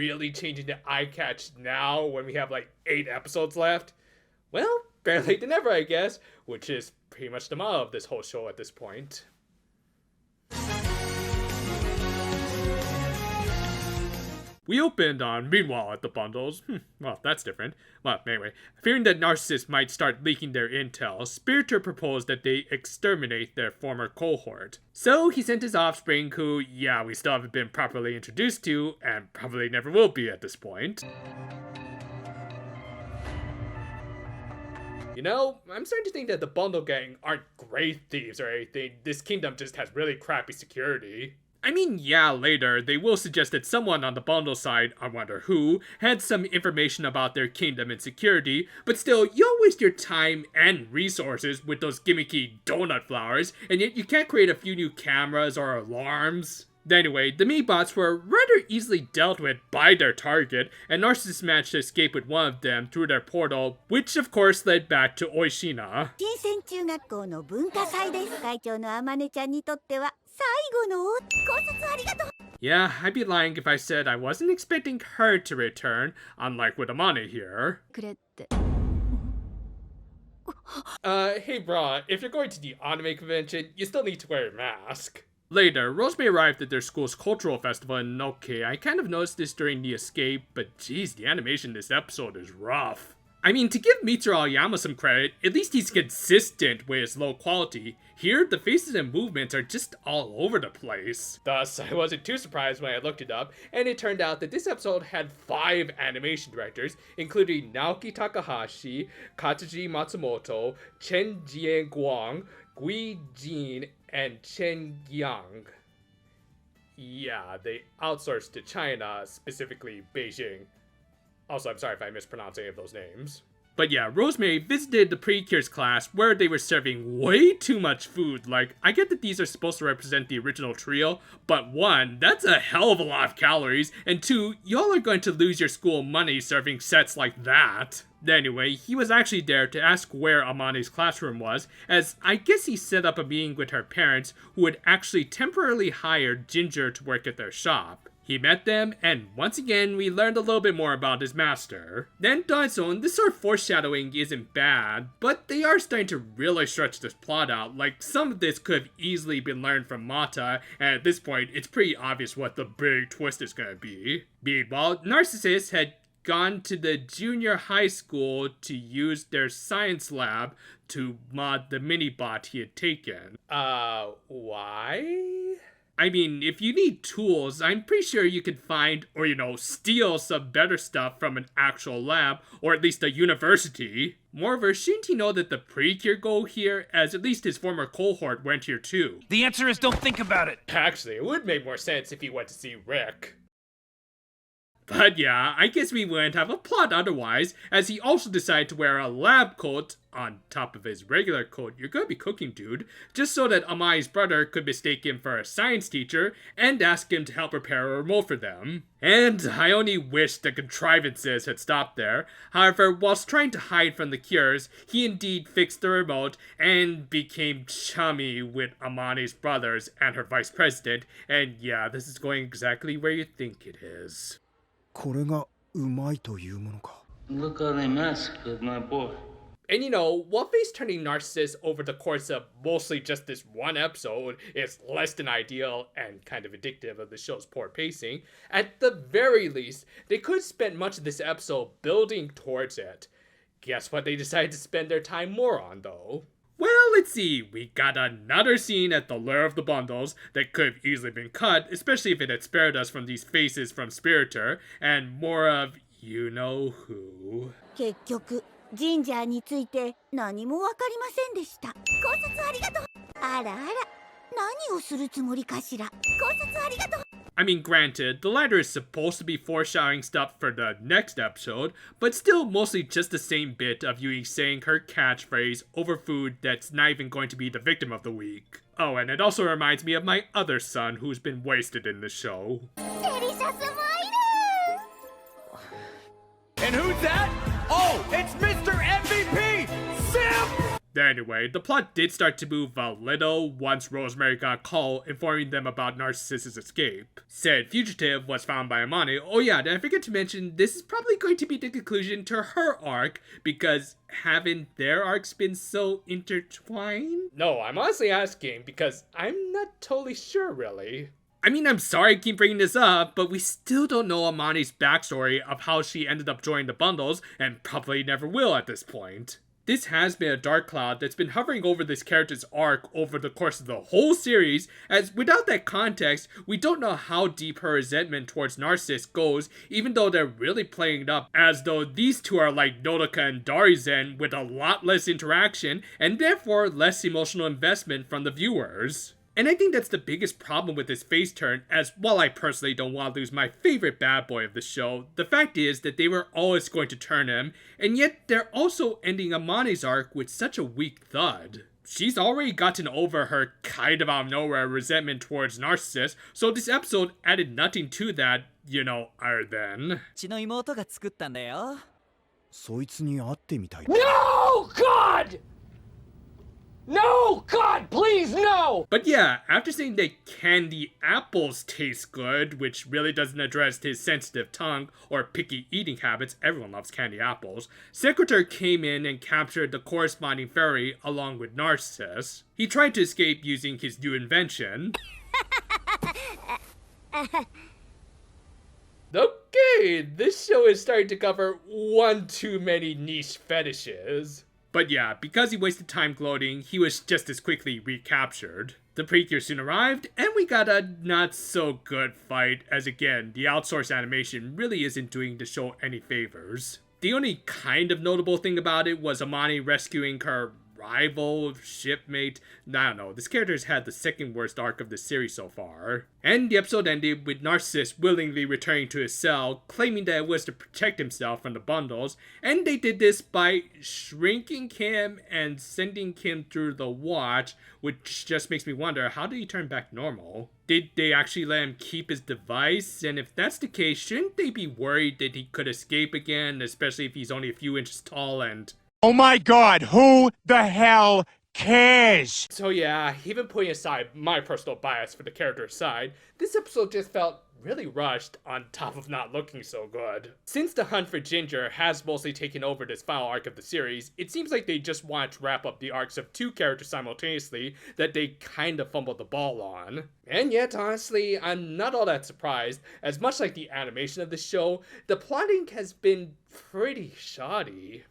really changing the eye catch now when we have like 8 episodes left? Well, better late than never, I guess, which is pretty much the motto of this whole show at this point. We opened on Meanwhile at the bundles. Well, that's different. Well, anyway, fearing that Narcissus might start leaking their intel, Spiritor proposed that they exterminate their former cohort. So he sent his offspring, who, yeah, we still haven't been properly introduced to, and probably never will be at this point. You know, I'm starting to think that the Bundle Gang aren't great thieves or anything. This kingdom just has really crappy security. I mean, yeah, later, they will suggest that someone on the Bundle side, I wonder who, had some information about their kingdom and security, but still, you'll waste your time and resources with those gimmicky donut flowers, and yet you can't create a few new cameras or alarms. Anyway, the mini-bots were rather easily dealt with by their target, and Narcissus managed to escape with one of them through their portal, which of course led back to Oishina. Yeah, I'd be lying if I said I wasn't expecting her to return, unlike with Amane here. Hey brah, if you're going to the anime convention, you still need to wear a mask. Later, Rosemary arrived at their school's cultural festival, and okay, I kind of noticed this during the escape, but geez, the animation in this episode is rough. I mean, to give Mitsuru Aoyama some credit, at least he's consistent with his low quality. Here, the faces and movements are just all over the place. Thus, I wasn't too surprised when I looked it up, and it turned out that this episode had 5 animation directors, including Naoki Takahashi, Katsuji Matsumoto, Chen Jianguang, Gui Jin, and Chen Yang. Yeah, they outsourced to China, specifically Beijing. Also, I'm sorry if I mispronounce any of those names. But yeah, Rosemary visited the Precure's class where they were serving way too much food. Like, I get that these are supposed to represent the original trio, but 1, that's a hell of a lot of calories, and 2, y'all are going to lose your school money serving sets like that. Anyway, he was actually there to ask where Amane's classroom was, as I guess he set up a meeting with her parents who had actually temporarily hired Ginger to work at their shop. He met them, and once again, we learned a little bit more about his master. Then, on its own, this sort of foreshadowing isn't bad, but they are starting to really stretch this plot out. Like, some of this could have easily been learned from Mata, and at this point, it's pretty obvious what the big twist is gonna be. Meanwhile, Narcissus had gone to the junior high school to use their science lab to mod the mini-bot he had taken. Why? I mean, if you need tools, I'm pretty sure you can find, or steal some better stuff from an actual lab, or at least a university. Moreover, shouldn't he know that the Precure go here, as at least his former cohort went here too? The answer is don't think about it. Actually, it would make more sense if he went to see Rick. But yeah, I guess we wouldn't have a plot otherwise, as he also decided to wear a lab coat on top of his regular coat. You're gonna be cooking, dude. Just so that Amai's brother could mistake him for a science teacher and ask him to help repair a remote for them. And I only wish the contrivances had stopped there. However, whilst trying to hide from the cures, he indeed fixed the remote and became chummy with Amane's brothers and her vice president. And yeah, this is going exactly where you think it is. Look on the mask, my boy. And while face turning Narcissus over the course of mostly just this one episode is less than ideal and kind of indicative of the show's poor pacing, at the very least, they could have spent much of this episode building towards it. Guess what they decided to spend their time more on, though? Well, let's see. We got another scene at the Lair of the Bundles that could have easily been cut, especially if it had spared us from these faces from Spiritor, and more of you-know-who. ジンジャーについて何もわかりませんでした。考察ありがとう。あらあら、何をするつもりかしら。考察ありがとう。I mean, granted, the latter is supposed to be foreshadowing stuff for the next episode, but still mostly just the same bit of Yui saying her catchphrase over food that's not even going to be the victim of the week. Oh, and it also reminds me of my other son who's been wasted in the show. And who's that? Oh, it's Mr. MVP! Simp! Anyway, the plot did start to move a little once Rosemary got a call informing them about Narcissus' escape. Said fugitive was found by Amane. Oh yeah, did I forget to mention, this is probably going to be the conclusion to her arc, because haven't their arcs been so intertwined? No, I'm honestly asking because I'm not totally sure, really. I mean, I'm sorry I keep bringing this up, but we still don't know Amane's backstory of how she ended up joining the bundles, and probably never will at this point. This has been a dark cloud that's been hovering over this character's arc over the course of the whole series, as without that context, we don't know how deep her resentment towards Narcissus goes, even though they're really playing it up as though these two are like Nodoka and Darizen with a lot less interaction, and therefore less emotional investment from the viewers. And I think that's the biggest problem with this face turn, as while I personally don't want to lose my favorite bad boy of the show, the fact is that they were always going to turn him, and yet they're also ending Amane's arc with such a weak thud. She's already gotten over her kind of out of nowhere resentment towards Narcissus, so this episode added nothing to that, other than... ちの妹が作ったんだよ。そいつに会ってみたい。 No, God! No, God, please, no! But yeah, after saying that candy apples taste good, which really doesn't address his sensitive tongue or picky eating habits, everyone loves candy apples, Secretary came in and captured the corresponding fairy along with Narcissus. He tried to escape using his new invention. Okay, this show is starting to cover one too many niche fetishes. But yeah, because he wasted time gloating, he was just as quickly recaptured. The Precure soon arrived, and we got a not-so-good fight, as again, the outsourced animation really isn't doing the show any favors. The only kind of notable thing about it was Amane rescuing her rival, shipmate, I don't know, this character's had the second worst arc of the series so far. And the episode ended with Narcissus willingly returning to his cell, claiming that it was to protect himself from the bundles, and they did this by shrinking him and sending him through the watch, which just makes me wonder, how did he turn back normal? Did they actually let him keep his device? And if that's the case, shouldn't they be worried that he could escape again, especially if he's only a few inches tall and... Oh my God, who the hell cares? So yeah, even putting aside my personal bias for the character's side, this episode just felt really rushed on top of not looking so good. Since the hunt for Ginger has mostly taken over this final arc of the series, it seems like they just wanted to wrap up the arcs of two characters simultaneously that they kind of fumbled the ball on. And yet, honestly, I'm not all that surprised, as much like the animation of the show, the plotting has been pretty shoddy.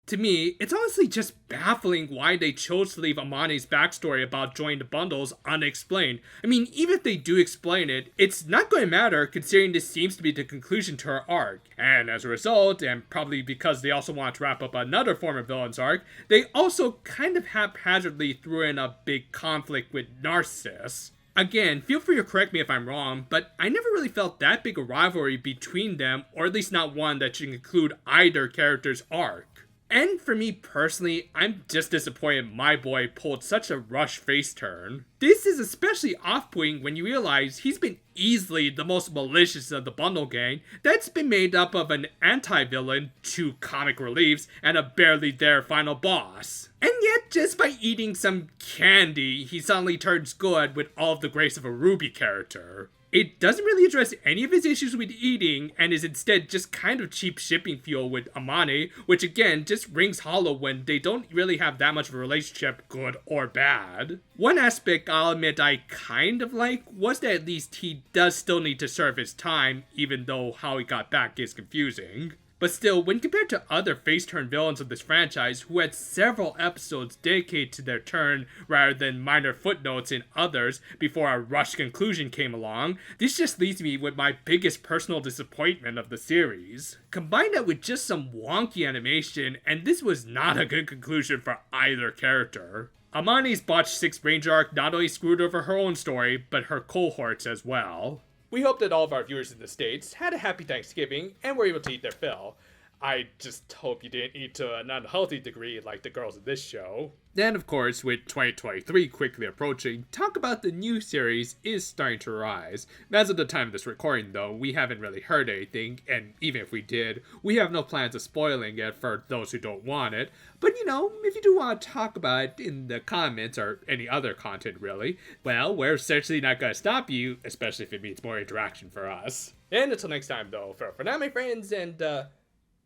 To me, it's honestly just baffling why they chose to leave Amane's backstory about joining the bundles unexplained. I mean, even if they do explain it, it's not going to matter considering this seems to be the conclusion to her arc. And as a result, and probably because they also want to wrap up another former villain's arc, they also kind of haphazardly threw in a big conflict with Narcissus. Again, feel free to correct me if I'm wrong, but I never really felt that big a rivalry between them, or at least not one that should include either character's arc. And for me personally, I'm just disappointed my boy pulled such a rush face turn. This is especially off-putting when you realize he's been easily the most malicious of the bundle gang that's been made up of an anti-villain, 2 comic reliefs, and a barely there final boss. And yet, just by eating some candy, he suddenly turns good with all of the grace of a Ruby character. It doesn't really address any of his issues with eating, and is instead just kind of cheap shipping fuel with Amane, which again just rings hollow when they don't really have that much of a relationship, good or bad. One aspect I'll admit I kind of like was that at least he does still need to serve his time, even though how he got back is confusing. But still, when compared to other face-turn villains of this franchise who had several episodes dedicated to their turn rather than minor footnotes in others before a rushed conclusion came along, this just leaves me with my biggest personal disappointment of the series. Combine that with just some wonky animation, and this was not a good conclusion for either character. Amane's botched 6th Ranger arc not only screwed over her own story, but her cohorts as well. We hope that all of our viewers in the States had a happy Thanksgiving and were able to eat their fill. I just hope you didn't eat to an unhealthy degree like the girls in this show. Then, of course, with 2023 quickly approaching, talk about the new series is starting to rise. As of the time of this recording, though, we haven't really heard anything, and even if we did, we have no plans of spoiling it for those who don't want it. But if you do want to talk about it in the comments or any other content really, well, we're certainly not going to stop you, especially if it means more interaction for us. And until next time, though, for now, my friends, and,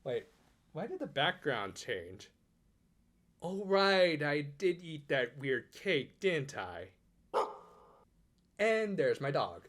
wait, why did the background change? Oh, right, I did eat that weird cake, didn't I? And there's my dog.